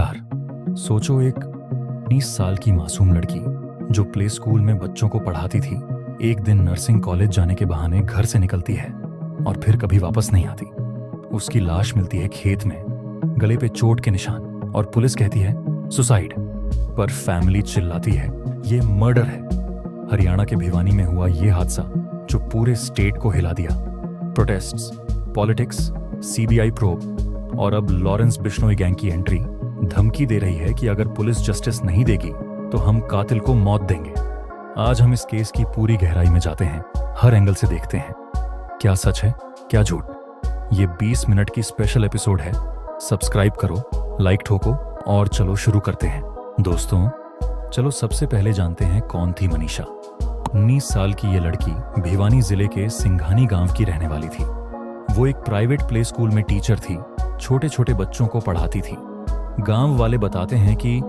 यार, सोचो एक 19 साल की मासूम लड़की जो प्ले स्कूल में बच्चों को पढ़ाती थी, एक दिन नर्सिंग कॉलेज जाने के बहाने घर से निकलती है और फिर कभी वापस नहीं आती। उसकी लाश मिलती है खेत में, गले पे चोट के निशान, और पुलिस कहती है सुसाइड। पर फैमिली चिल्लाती है ये मर्डर है। हरियाणा के भिवानी में हुआ ये हादसा जो पूरे स्टेट को हिला दिया। प्रोटेस्ट्स, पॉलिटिक्स, सीबीआई प्रोब और अब लॉरेंस बिश्नोई गैंग की एंट्री धमकी दे रही है कि अगर पुलिस जस्टिस नहीं देगी तो हम कातिल को मौत देंगे। आज हम इस केस की पूरी गहराई में जाते हैं, हर एंगल से देखते हैं क्या सच है क्या झूठ। ये 20 मिनट की स्पेशल एपिसोड है। सब्सक्राइब करो, लाइक ठोको और चलो शुरू करते हैं। दोस्तों, चलो सबसे पहले जानते हैं कौन थी मनीषा। 19 साल की ये लड़की भिवानी जिले के सिंघानी गांव की रहने वाली थी। वो एक प्राइवेट प्ले स्कूल में टीचर थी, छोटे छोटे बच्चों को पढ़ाती थी। गांव वाले बताते हैं कि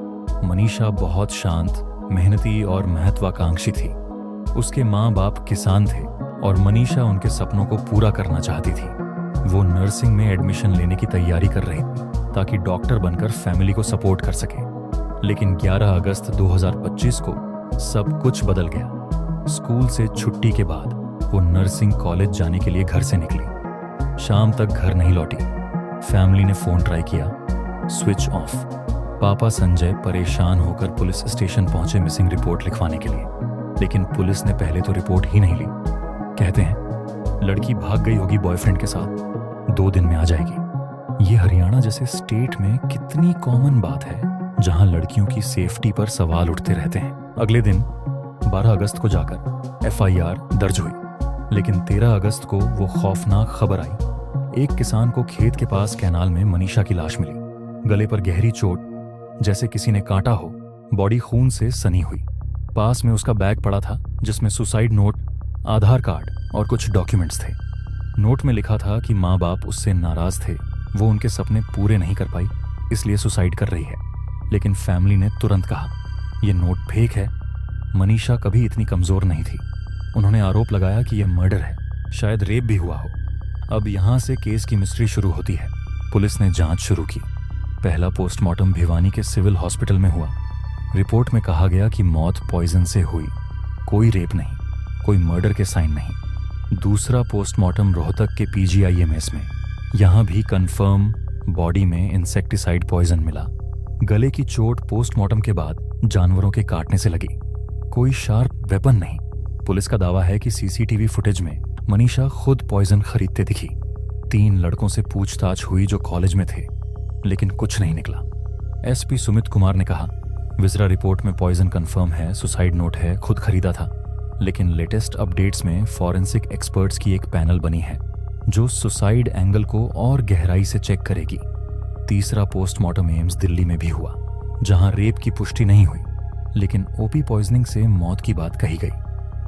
मनीषा बहुत शांत, मेहनती और महत्वाकांक्षी थी। उसके माँ बाप किसान थे और मनीषा उनके सपनों को पूरा करना चाहती थी। वो नर्सिंग में एडमिशन लेने की तैयारी कर रही थी ताकि डॉक्टर बनकर फैमिली को सपोर्ट कर सके। लेकिन 11 अगस्त 2025 को सब कुछ बदल गया। स्कूल से छुट्टी के बाद वो नर्सिंग कॉलेज जाने के लिए घर से निकली। शाम तक घर नहीं लौटी। फैमिली ने फोन ट्राई किया, स्विच ऑफ। पापा संजय परेशान होकर पुलिस स्टेशन पहुंचे मिसिंग रिपोर्ट लिखवाने के लिए, लेकिन पुलिस ने पहले तो रिपोर्ट ही नहीं ली। कहते हैं लड़की भाग गई होगी बॉयफ्रेंड के साथ, 2 दिन में आ जाएगी। ये हरियाणा जैसे स्टेट में कितनी कॉमन बात है जहां लड़कियों की सेफ्टी पर सवाल उठते रहते हैं। अगले दिन 12 अगस्त को जाकर एफआईआर दर्ज हुई, लेकिन 13 अगस्त को वो खौफनाक खबर आई। एक किसान को खेत के पास कैनाल में मनीषा की लाश मिली। गले पर गहरी चोट, जैसे किसी ने काटा हो। बॉडी खून से सनी हुई। पास में उसका बैग पड़ा था जिसमें सुसाइड नोट, आधार कार्ड और कुछ डॉक्यूमेंट्स थे। नोट में लिखा था कि माँ बाप उससे नाराज थे, वो उनके सपने पूरे नहीं कर पाई, इसलिए सुसाइड कर रही है। लेकिन फैमिली ने तुरंत कहा यह नोट फेक है, मनीषा कभी इतनी कमजोर नहीं थी। उन्होंने आरोप लगाया कि यह मर्डर है, शायद रेप भी हुआ हो। अब यहां से केस की मिस्ट्री शुरू होती है। पुलिस ने जांच शुरू की। पहला पोस्टमार्टम भिवानी के सिविल हॉस्पिटल में हुआ। रिपोर्ट में कहा गया कि मौत पॉइजन से हुई, कोई रेप नहीं, कोई मर्डर के साइन नहीं। दूसरा पोस्टमार्टम रोहतक के पीजीआईएमएस में। यहां भी कंफर्म बॉडी में इंसेक्टिसाइड पॉइजन मिला। गले की चोट पोस्टमार्टम के बाद जानवरों के काटने से लगी, कोई शार्प वेपन नहीं। पुलिस का दावा है कि सीसीटीवी फुटेज में मनीषा खुद पॉइजन खरीदते दिखी। 3 लड़कों से पूछताछ हुई जो कॉलेज में थे, लेकिन कुछ नहीं निकला। एसपी सुमित कुमार ने कहा विजरा रिपोर्ट में पॉइजन कंफर्म है, सुसाइड नोट है, खुद खरीदा था। लेकिन लेटेस्ट अपडेट्स में फॉरेंसिक एक्सपर्ट्स की एक पैनल बनी है जो सुसाइड एंगल को और गहराई से चेक करेगी। तीसरा पोस्टमार्टम एम्स दिल्ली में भी हुआ, जहां रेप की पुष्टि नहीं हुई, लेकिन ओपी पॉइजनिंग से मौत की बात कही गई।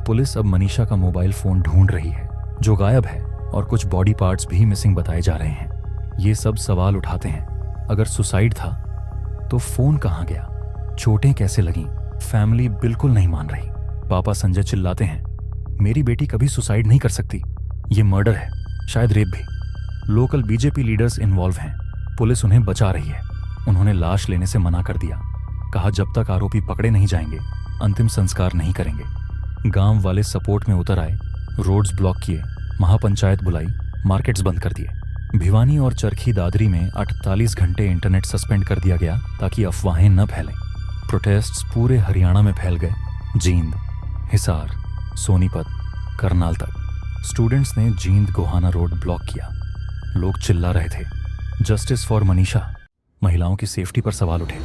पुलिस अब मनीषा का मोबाइल फोन ढूंढ रही है जो गायब है, और कुछ बॉडी पार्ट्स भी मिसिंग बताए जा रहे हैं। ये सब सवाल उठाते हैं, अगर सुसाइड था तो फोन कहां गया, चोटें कैसे लगीं? फैमिली बिल्कुल नहीं मान रही। पापा संजय चिल्लाते हैं मेरी बेटी कभी सुसाइड नहीं कर सकती, ये मर्डर है, शायद रेप भी। लोकल बीजेपी लीडर्स इन्वॉल्व हैं। पुलिस उन्हें बचा रही है। उन्होंने लाश लेने से मना कर दिया, कहा जब तक आरोपी पकड़े नहीं जाएंगे अंतिम संस्कार नहीं करेंगे। गांव वाले सपोर्ट में उतर आए, रोड्स ब्लॉक किए, महापंचायत बुलाई, मार्केट्स बंद कर दिए। भिवानी और चरखी दादरी में 48 घंटे इंटरनेट सस्पेंड कर दिया गया ताकि अफवाहें न फैलें। प्रोटेस्ट्स पूरे हरियाणा में फैल गए, जींद, हिसार, सोनीपत, करनाल तक। स्टूडेंट्स ने जींद गोहाना रोड ब्लॉक किया। लोग चिल्ला रहे थे जस्टिस फॉर मनीषा। महिलाओं की सेफ्टी पर सवाल उठे।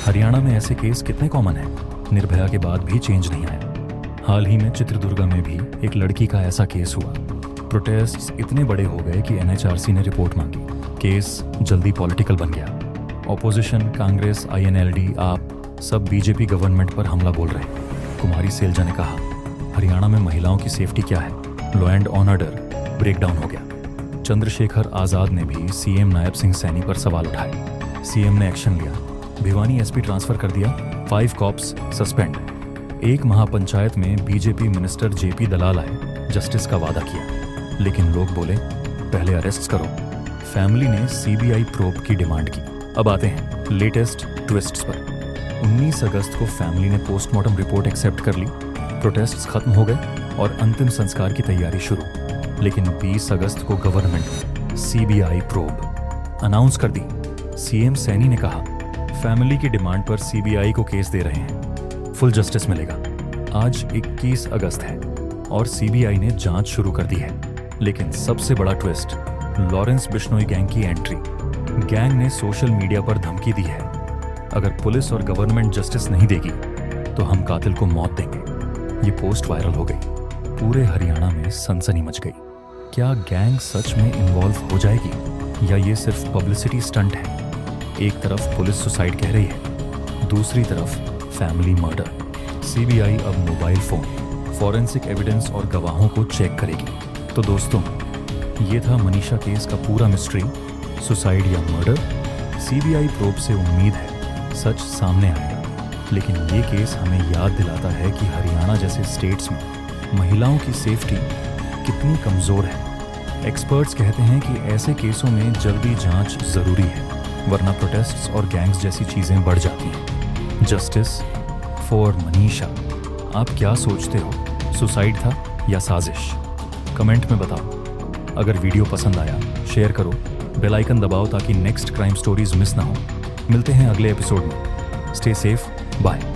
हरियाणा में ऐसे केस कितने कॉमन हैं, निर्भया के बाद भी चेंज नहीं आया। हाल ही में चित्रदुर्गा में भी एक लड़की का ऐसा केस हुआ। प्रोटेस्ट्स इतने बड़े हो गए कि एनएचआरसी ने रिपोर्ट मांगी। केस जल्दी पॉलिटिकल बन गया। ऑपोजिशन, कांग्रेस, आईएनएलडी, आप सब बीजेपी गवर्नमेंट पर हमला बोल रहे। कुमारी सैलजा ने कहा हरियाणा में महिलाओं की सेफ्टी क्या है, लॉ एंड ऑर्डर ब्रेकडाउन हो गया। चंद्रशेखर आजाद ने भी सीएम नायब सिंह सैनी पर सवाल उठाए। सीएम ने एक्शन लिया, भिवानी एसपी ट्रांसफर कर दिया, 5 कॉप्स सस्पेंड। एक महापंचायत में बीजेपी मिनिस्टर जेपी दलाल आए, जस्टिस का वादा किया, लेकिन लोग बोले पहले अरेस्ट करो। फैमिली ने सीबीआई प्रोब की डिमांड की। अब आते हैं लेटेस्ट ट्विस्ट्स पर। 19 अगस्त को फैमिली ने पोस्टमार्टम रिपोर्ट एक्सेप्ट कर ली, प्रोटेस्ट्स खत्म हो गए और अंतिम संस्कार की तैयारी शुरू। लेकिन 20 अगस्त को गवर्नमेंट ने सीबीआई प्रोब अनाउंस कर दी। सीएम सैनी ने कहा, फैमिली की डिमांड पर सीबीआई को केस दे रहे हैं, फुल जस्टिस मिलेगा। आज 21 अगस्त है और सीबीआई ने जांच शुरू कर दी है। लेकिन सबसे बड़ा ट्विस्ट, लॉरेंस बिश्नोई गैंग की एंट्री। गैंग ने सोशल मीडिया पर धमकी दी है, अगर पुलिस और गवर्नमेंट जस्टिस नहीं देगी तो हम कातिल को मौत देंगे। ये पोस्ट वायरल हो गई, पूरे हरियाणा में सनसनी मच गई। क्या गैंग सच में इन्वॉल्व हो जाएगी या ये सिर्फ पब्लिसिटी स्टंट है? एक तरफ पुलिस सुसाइड कह रही है, दूसरी तरफ फैमिली मर्डर। सीबीआई अब मोबाइल फोन, फॉरेंसिक एविडेंस और गवाहों को चेक करेगी। तो दोस्तों, ये था मनीषा केस का पूरा मिस्ट्री, सुसाइड या मर्डर। सीबीआई प्रोब से उम्मीद है सच सामने आएगा। लेकिन ये केस हमें याद दिलाता है कि हरियाणा जैसे स्टेट्स में महिलाओं की सेफ्टी कितनी कमजोर है। एक्सपर्ट्स कहते हैं कि ऐसे केसों में जल्दी जांच जरूरी है, वरना प्रोटेस्ट्स और गैंग्स जैसी चीजें बढ़ जाती हैं। Justice for Manisha. आप क्या सोचते हो, सुसाइड था या साजिश? कमेंट में बताओ। अगर वीडियो पसंद आया शेयर करो, बेल आइकन दबाओ ताकि नेक्स्ट क्राइम स्टोरीज मिस ना हो। मिलते हैं अगले एपिसोड में। Stay safe, bye.